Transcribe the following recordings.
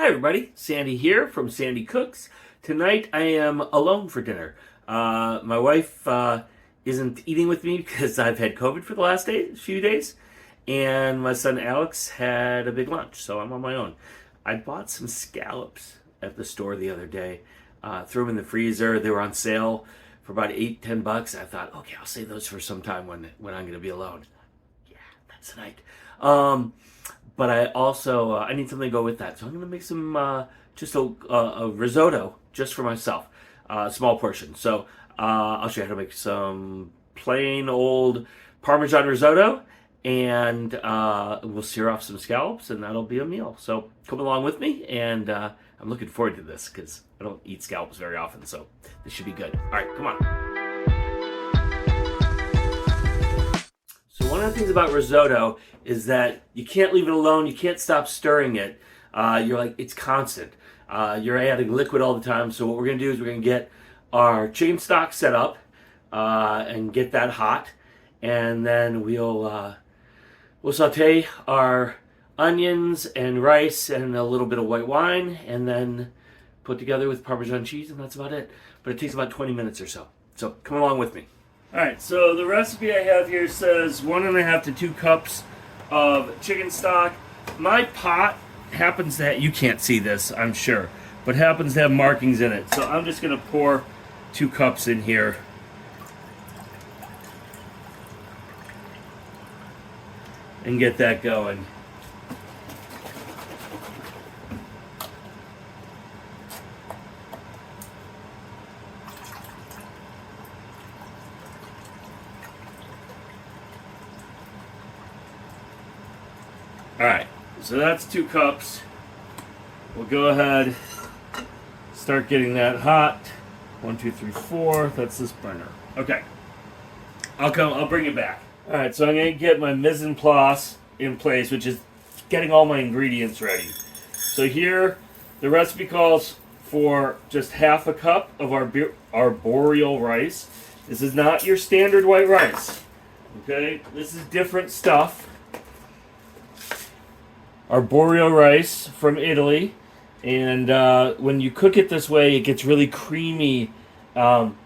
Hi everybody, Sandy here from Sandi Cooks. Tonight I am alone for dinner. My wife isn't eating with me because I've had COVID for the last few days, and my son Alex had a big lunch, so I'm on my own. I bought some scallops at the store the other day, threw them in the freezer. They were on sale for about $8-10. I thought, okay, I'll save those for some time when I'm going to be alone. Yeah, that's tonight. But I also I need something to go with that, so I'm going to make some just a risotto just for myself, a small portion. So I'll show you how to make some plain old Parmesan risotto, and we'll sear off some scallops, and that'll be a meal. So come along with me, and I'm looking forward to this because I don't eat scallops very often, so this should be good. All right, come on. So one of the things about risotto is that you can't leave it alone. You can't stop stirring it. You're like, it's constant. You're adding liquid all the time. So what we're going to do is we're going to get our chicken stock set up and get that hot. And then we'll saute our onions and rice and a little bit of white wine, and then put together with Parmesan cheese, and that's about it. But it takes about 20 minutes or so. So come along with me. Alright, so the recipe I have here says 1.5 to 2 cups of chicken stock. My pot happens to have, you can't see this, I'm sure, but happens to have markings in it. So I'm just going to pour 2 cups in here. And get that going. Alright, so that's 2 cups. We'll go ahead, start getting that hot. 1, 2, 3, 4. That's this burner. Okay. I'll bring it back. Alright, so I'm going to get my mise en place in place, which is getting all my ingredients ready. So here, the recipe calls for just half a cup of our arboreal rice. This is not your standard white rice. Okay? This is different stuff. Arboreal rice from Italy, and when you cook it this way, it gets really creamy,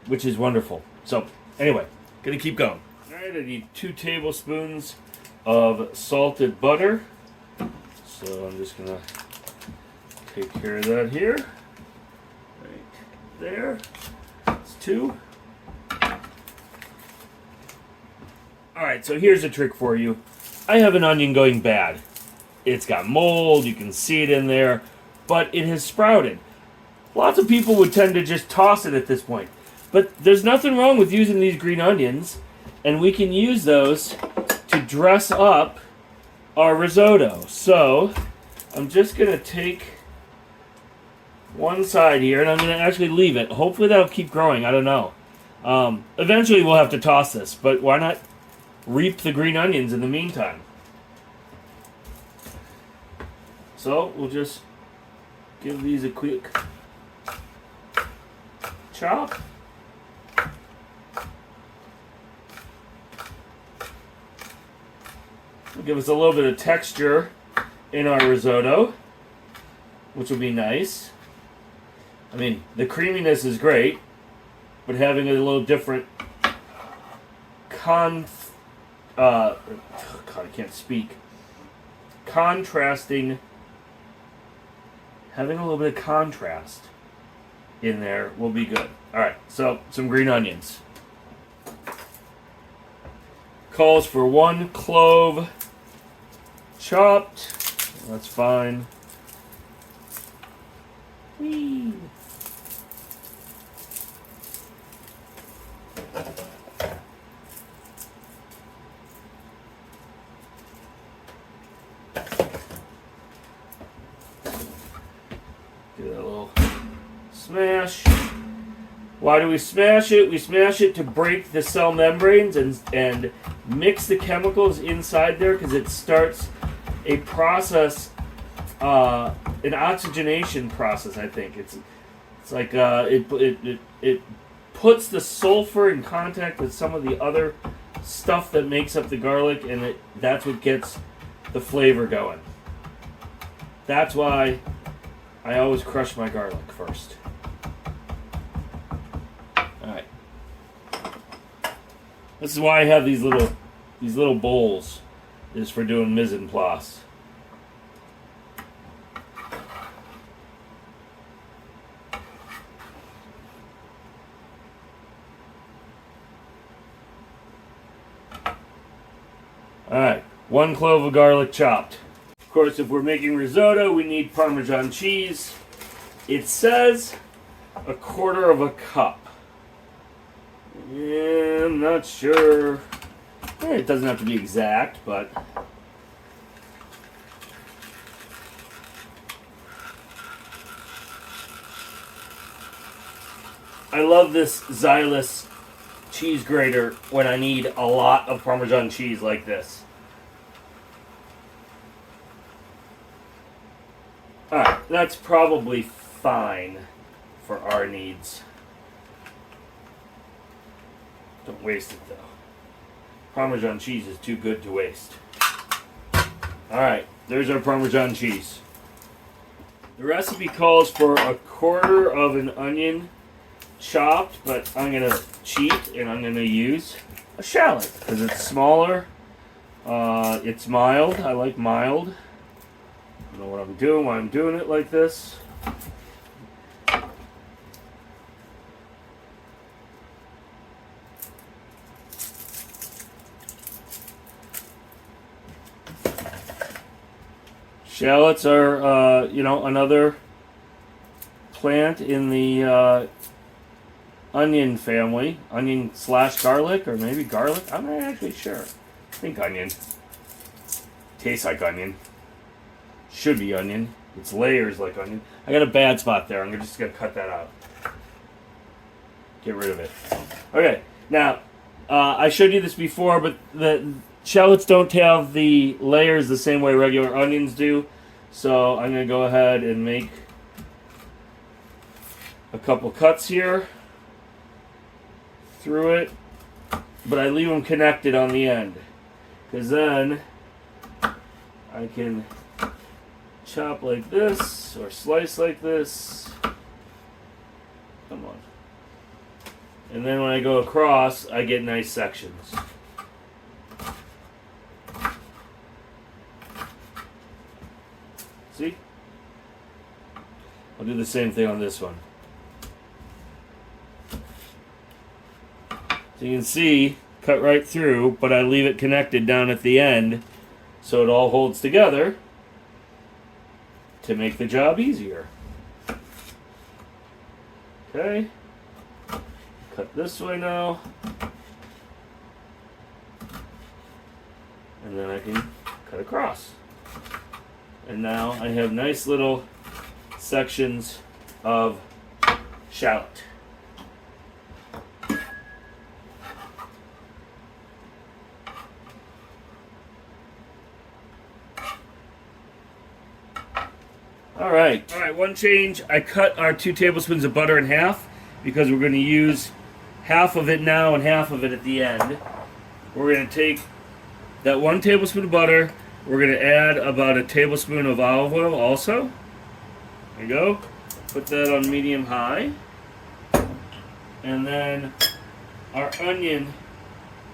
which is wonderful. So anyway, gonna keep going. All right, I need 2 tablespoons of salted butter. So I'm just gonna take care of that here. Right there. That's 2. All right, so here's a trick for you. I have an onion going bad. It's got mold, you can see it in there, but it has sprouted. Lots of people would tend to just toss it at this point. But there's nothing wrong with using these green onions, and we can use those to dress up our risotto. So, I'm just going to take one side here, and I'm going to actually leave it. Hopefully that'll keep growing, I don't know. Eventually we'll have to toss this, but why not reap the green onions in the meantime? So we'll just give these a quick chop. It'll give us a little bit of texture in our risotto, which will be nice. I mean, the creaminess is great, but having a little different God, I can't speak. Having a little bit of contrast in there will be good. Alright, so some green onions. Calls for 1 clove chopped. That's fine. Whee. Do that little smash. Why do we smash it? We smash it to break the cell membranes and mix the chemicals inside there, because it starts a process, an oxygenation process. I think it's like it puts the sulfur in contact with some of the other stuff that makes up the garlic, and that's what gets the flavor going. That's why I always crush my garlic first. Alright. This is why I have these little bowls, is for doing mise en place. Alright, 1 clove of garlic chopped. Of course, if we're making risotto, we need Parmesan cheese. It says 1/4 cup. Yeah, I'm not sure. It doesn't have to be exact, but I love this Xylus cheese grater when I need a lot of Parmesan cheese like this. Alright, that's probably fine for our needs. Don't waste it though. Parmesan cheese is too good to waste. Alright, there's our Parmesan cheese. The recipe calls for 1/4 of an onion chopped, but I'm going to cheat and I'm going to use a shallot because it's smaller. It's mild. I like mild. I don't know what I'm doing, why I'm doing it like this. Shallots are, another plant in the onion family. Onion / garlic, or maybe garlic. I'm not actually sure. I think onion. Tastes like onion. Should be onion. It's layers like onion. I got a bad spot there. I'm just going to cut that out. Get rid of it. Okay, now, I showed you this before, but the shallots don't have the layers the same way regular onions do. So I'm going to go ahead and make a couple cuts here through it, but I leave them connected on the end, because then I can chop like this or slice like this. Come on. And then when I go across, I get nice sections. See? I'll do the same thing on this one. So you can see, cut right through, but I leave it connected down at the end so it all holds together to make the job easier. Okay. Cut this way now. And then I can cut across. And now I have nice little sections of shallot. Alright, one change. I cut our 2 tablespoons of butter in half because we're going to use half of it now and half of it at the end. We're going to take that 1 tablespoon of butter. We're going to add about a tablespoon of olive oil also. There you go. Put that on medium-high. And then our onion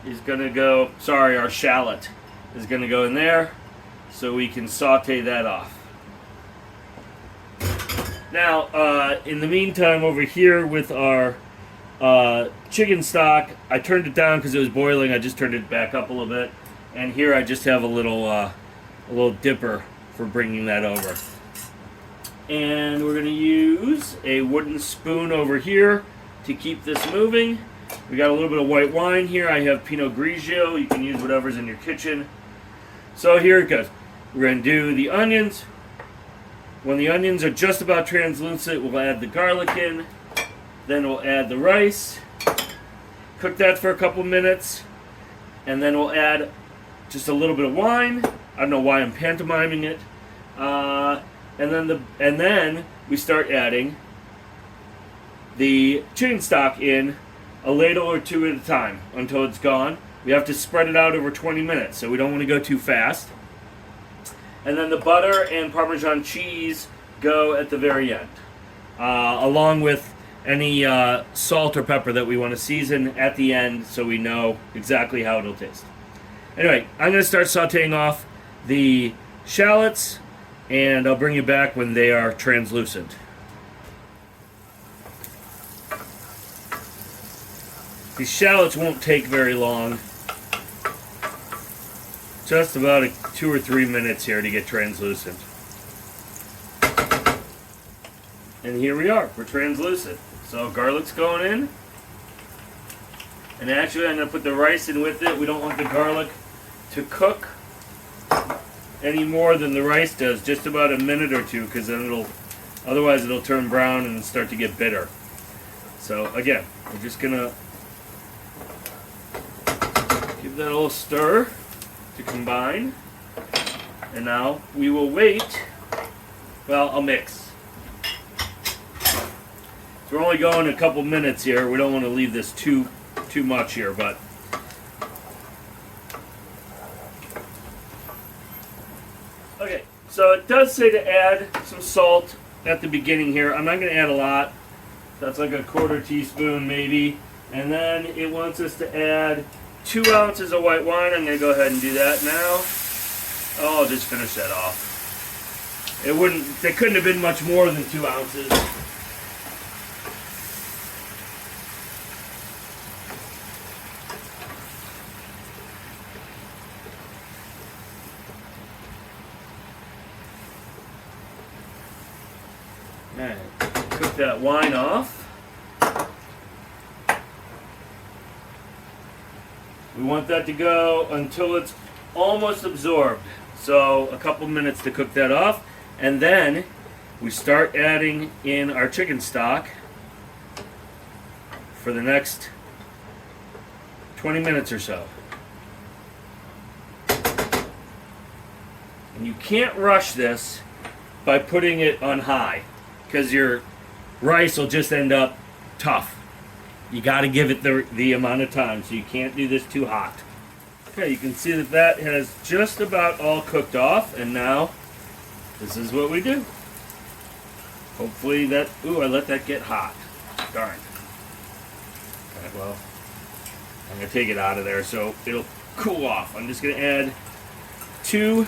is going to go, our shallot is going to go in there so we can saute that off. Now, in the meantime, over here with our chicken stock, I turned it down because it was boiling. I just turned it back up a little bit. And here I just have a little dipper for bringing that over. And we're going to use a wooden spoon over here to keep this moving. We got a little bit of white wine here. I have Pinot Grigio. You can use whatever's in your kitchen. So here it goes. We're going to do the onions. When the onions are just about translucent, we'll add the garlic in. Then we'll add the rice. Cook that for a couple minutes. And then we'll add just a little bit of wine. I don't know why I'm pantomiming it. And then we start adding the chicken stock in a ladle or 2 at a time until it's gone. We have to spread it out over 20 minutes, so we don't want to go too fast. And then the butter and Parmesan cheese go at the very end, along with any salt or pepper that we want to season at the end so we know exactly how it'll taste. Anyway, I'm going to start sauteing off the shallots, and I'll bring you back when they are translucent. These shallots won't take very long. Just about 2 or 3 minutes here to get translucent. And here we are, we're translucent. So garlic's going in. And actually I'm going to put the rice in with it. We don't want the garlic to cook any more than the rice does, just about a minute or two, because then otherwise it'll turn brown and start to get bitter. So again, we're just going to give that a little stir to combine. And now we will wait. Well, I'll mix. So we're only going a couple minutes here. We don't want to leave this too much here, but okay. So it does say to add some salt at the beginning here. I'm not going to add a lot. That's like a 1/4 teaspoon maybe. And then it wants us to add 2 ounces of white wine. I'm going to go ahead and do that now. Oh, I'll just finish that off. They couldn't have been much more than 2 ounces. Alright, cook that wine off. We want that to go until it's almost absorbed. So a couple minutes to cook that off. And then we start adding in our chicken stock for the next 20 minutes or so. And you can't rush this by putting it on high, because your rice will just end up tough. You got to give it the amount of time, so you can't do this too hot. Okay, you can see that has just about all cooked off, and now this is what we do. Hopefully I let that get hot. Darn. Okay, well, I'm going to take it out of there so it'll cool off. I'm just going to add 2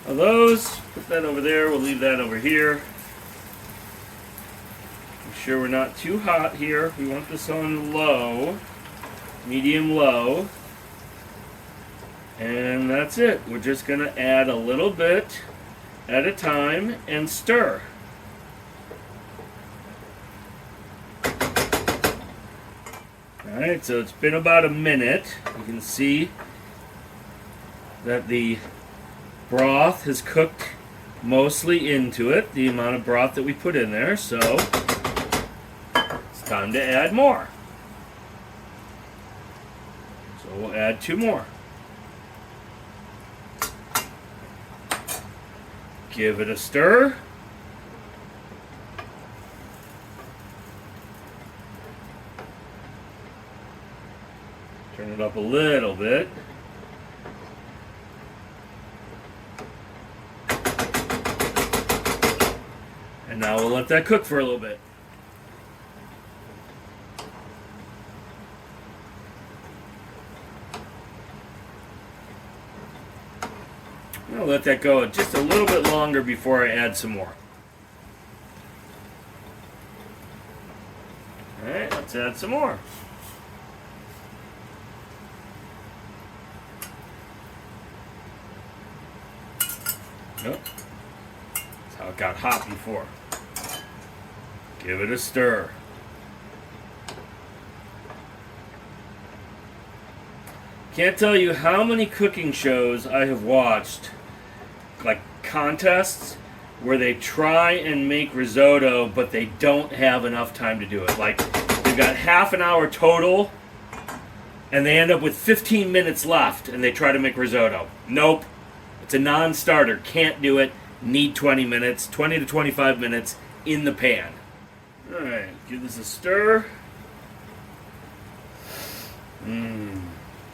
of those. Put that over there. We'll leave that over here. Make sure we're not too hot here. We want this on low, medium low. And that's it. We're just going to add a little bit at a time and stir. Alright, so it's been about a minute. You can see that the broth has cooked mostly into it, the amount of broth that we put in there, so it's time to add more. So we'll add 2 more. Give it a stir. Turn it up a little bit. And now we'll let that cook for a little bit. I'll let that go just a little bit longer before I add some more. Alright, let's add some more. Nope. That's how it got hot before. Give it a stir. Can't tell you how many cooking shows I have watched, like contests, where they try and make risotto, but they don't have enough time to do it. Like, they've got half an hour total, and they end up with 15 minutes left, and they try to make risotto. Nope. It's a non-starter. Can't do it. Need 20 minutes, 20 to 25 minutes in the pan. Alright, give this a stir.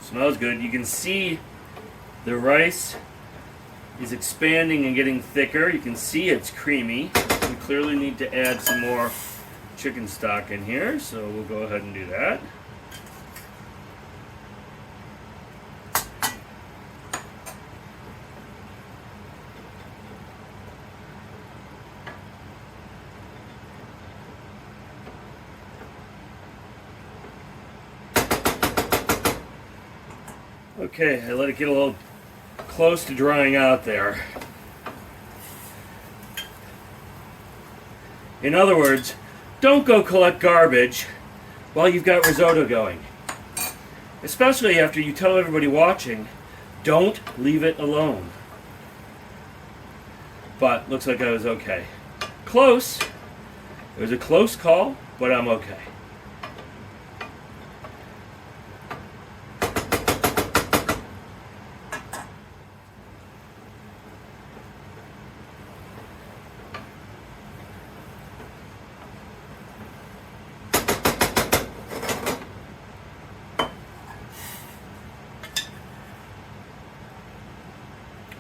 Smells good. You can see the rice is expanding and getting thicker. You can see it's creamy. We clearly need to add some more chicken stock in here, so we'll go ahead and do that. Okay, I let it get a little close to drying out there. In other words, don't go collect garbage while you've got risotto going. Especially after you tell everybody watching, don't leave it alone. But looks like I was okay. Close. It was a close call, but I'm okay.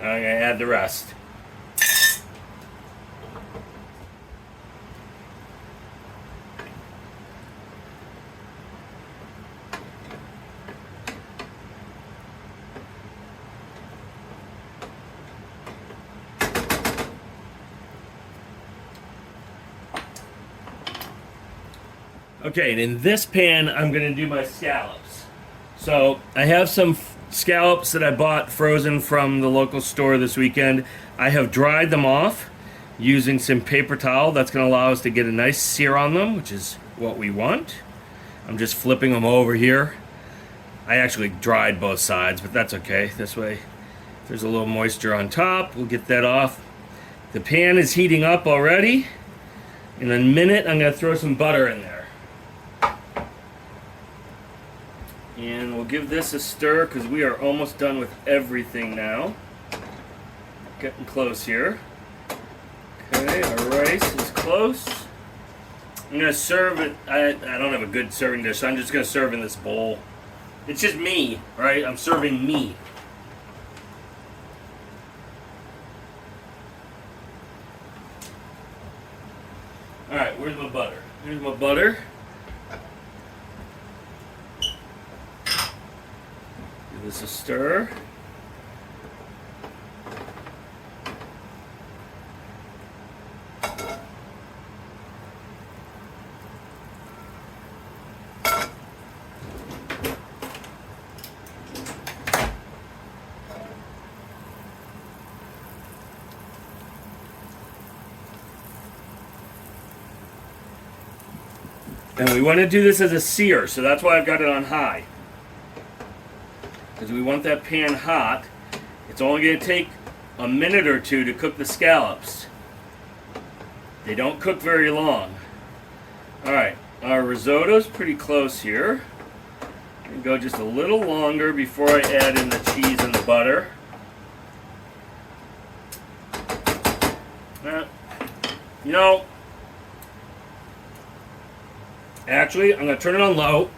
I'm going to add the rest. Okay, and in this pan, I'm going to do my scallops. So I have some scallops that I bought frozen from the local store this weekend. I have dried them off using some paper towel. That's going to allow us to get a nice sear on them, which is what we want. I'm just flipping them over here. I actually dried both sides, but that's okay. This way, if there's a little moisture on top, we'll get that off. The pan is heating up already. In a minute, I'm going to throw some butter in there. And we'll give this a stir because we are almost done with everything now. Getting close here. Okay, our rice is close. I'm going to serve it. I don't have a good serving dish, so I'm just going to serve in this bowl. It's just me, right? I'm serving me. Alright, where's my butter? Here's my butter. Give this a stir. And we want to do this as a sear, so that's why I've got it on high. Because we want that pan hot. It's only going to take a minute or two to cook the scallops. They don't cook very long. Alright, our risotto's pretty close here. I'm going to go just a little longer before I add in the cheese and the butter. You know, actually, I'm going to turn it on low.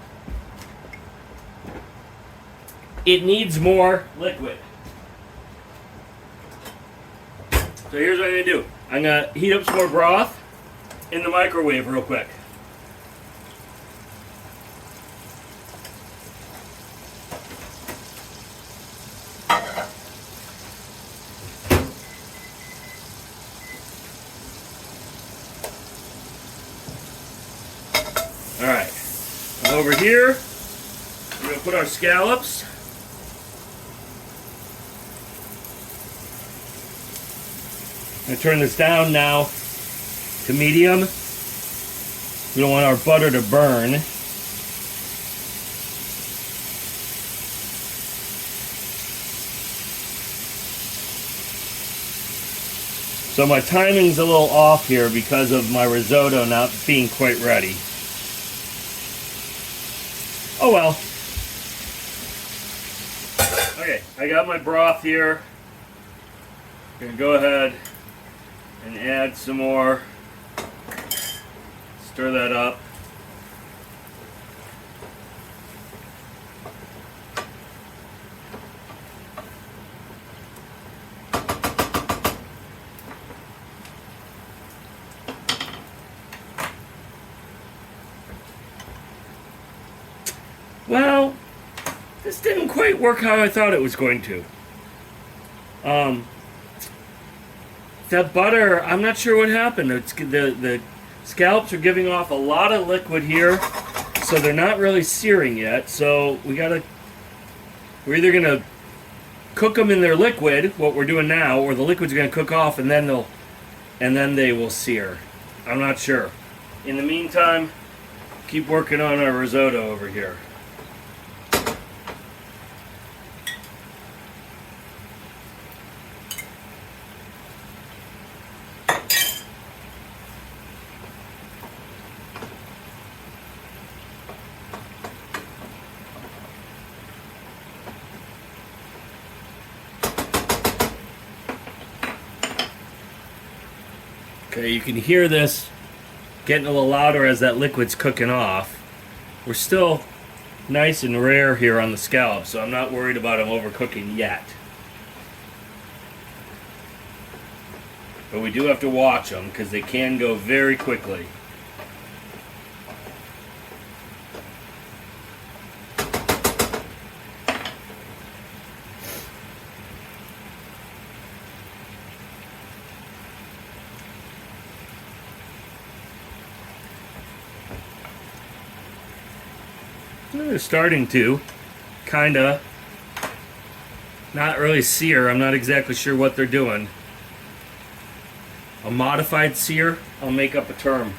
It needs more liquid. So here's what I'm going to do. I'm going to heat up some more broth in the microwave real quick. Alright, over here, we're going to put our scallops. I'm going to turn this down now to medium. We don't want our butter to burn. So my timing's a little off here because of my risotto not being quite ready. Oh well. Okay, I got my broth here. I'm going to go ahead and add some more. Stir that up. Well, this didn't quite work how I thought it was going to. Um, that butter, I'm not sure what happened. The scallops are giving off a lot of liquid here, so they're not really searing yet. So we're either gonna cook them in their liquid, what we're doing now, or the liquid's gonna cook off and then they will sear. I'm not sure. In the meantime, keep working on our risotto over here. Okay, you can hear this getting a little louder as that liquid's cooking off. We're still nice and rare here on the scallops, so I'm not worried about them overcooking yet. But we do have to watch them because they can go very quickly. They're starting to, kinda. Not really sear. I'm not exactly sure what they're doing. A modified sear? I'll make up a term.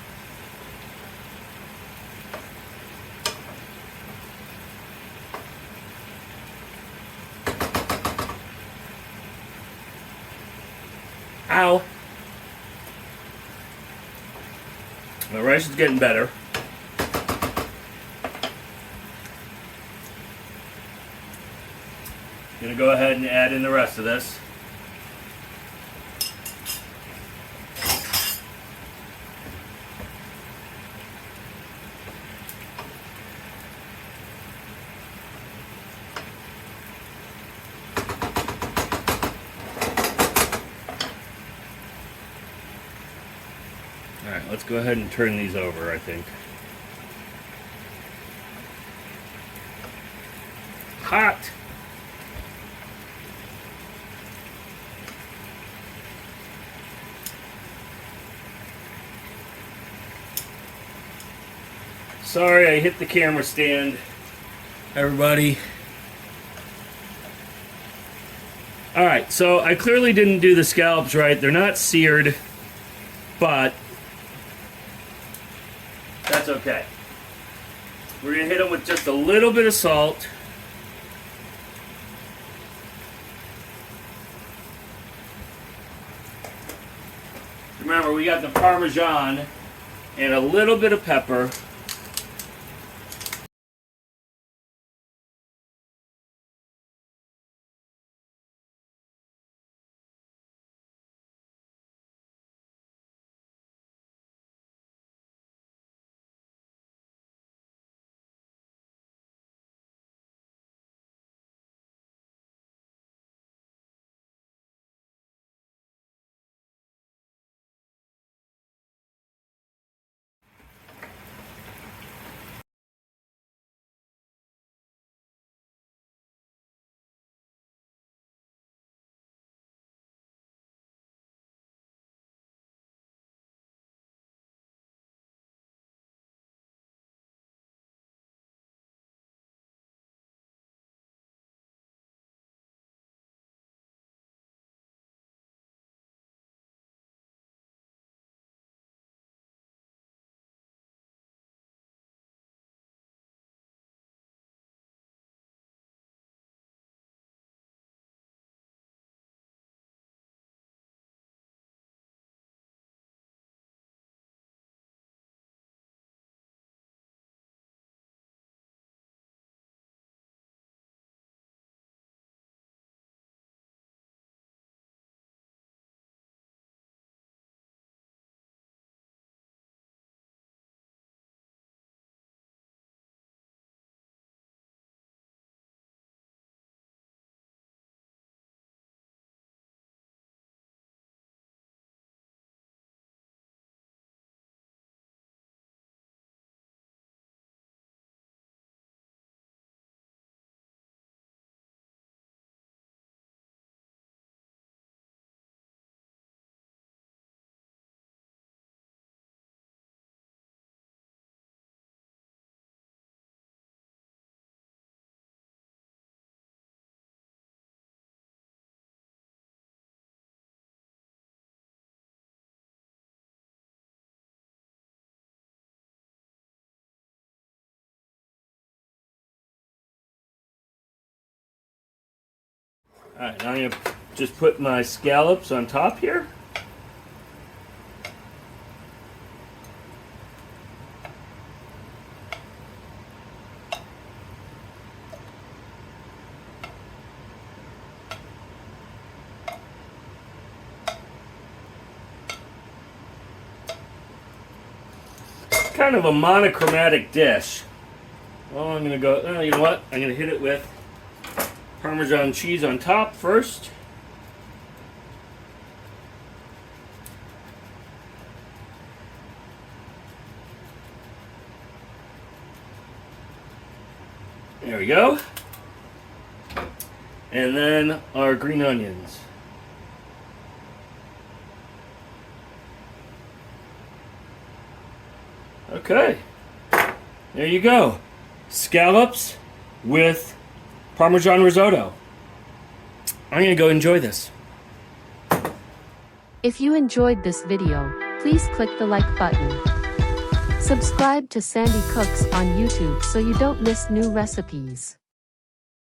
Ow! The rice is getting better. Gonna go ahead and add in the rest of this. Alright, let's go ahead and turn these over, I think. Hot! Sorry, I hit the camera stand, everybody. Alright, so I clearly didn't do the scallops right. They're not seared, but that's okay. We're going to hit them with just a little bit of salt. Remember, we got the Parmesan and a little bit of pepper. Alright, now I'm going to just put my scallops on top here. Kind of a monochromatic dish. Well, I'm going to go, oh, you know what? I'm going to hit it with Parmesan cheese on top first. There we go. And then our green onions. Okay, there you go. Scallops with Parmesan risotto. I'm gonna go enjoy this. If you enjoyed this video, please click the like button. Subscribe to Sandi Cooks on YouTube so you don't miss new recipes.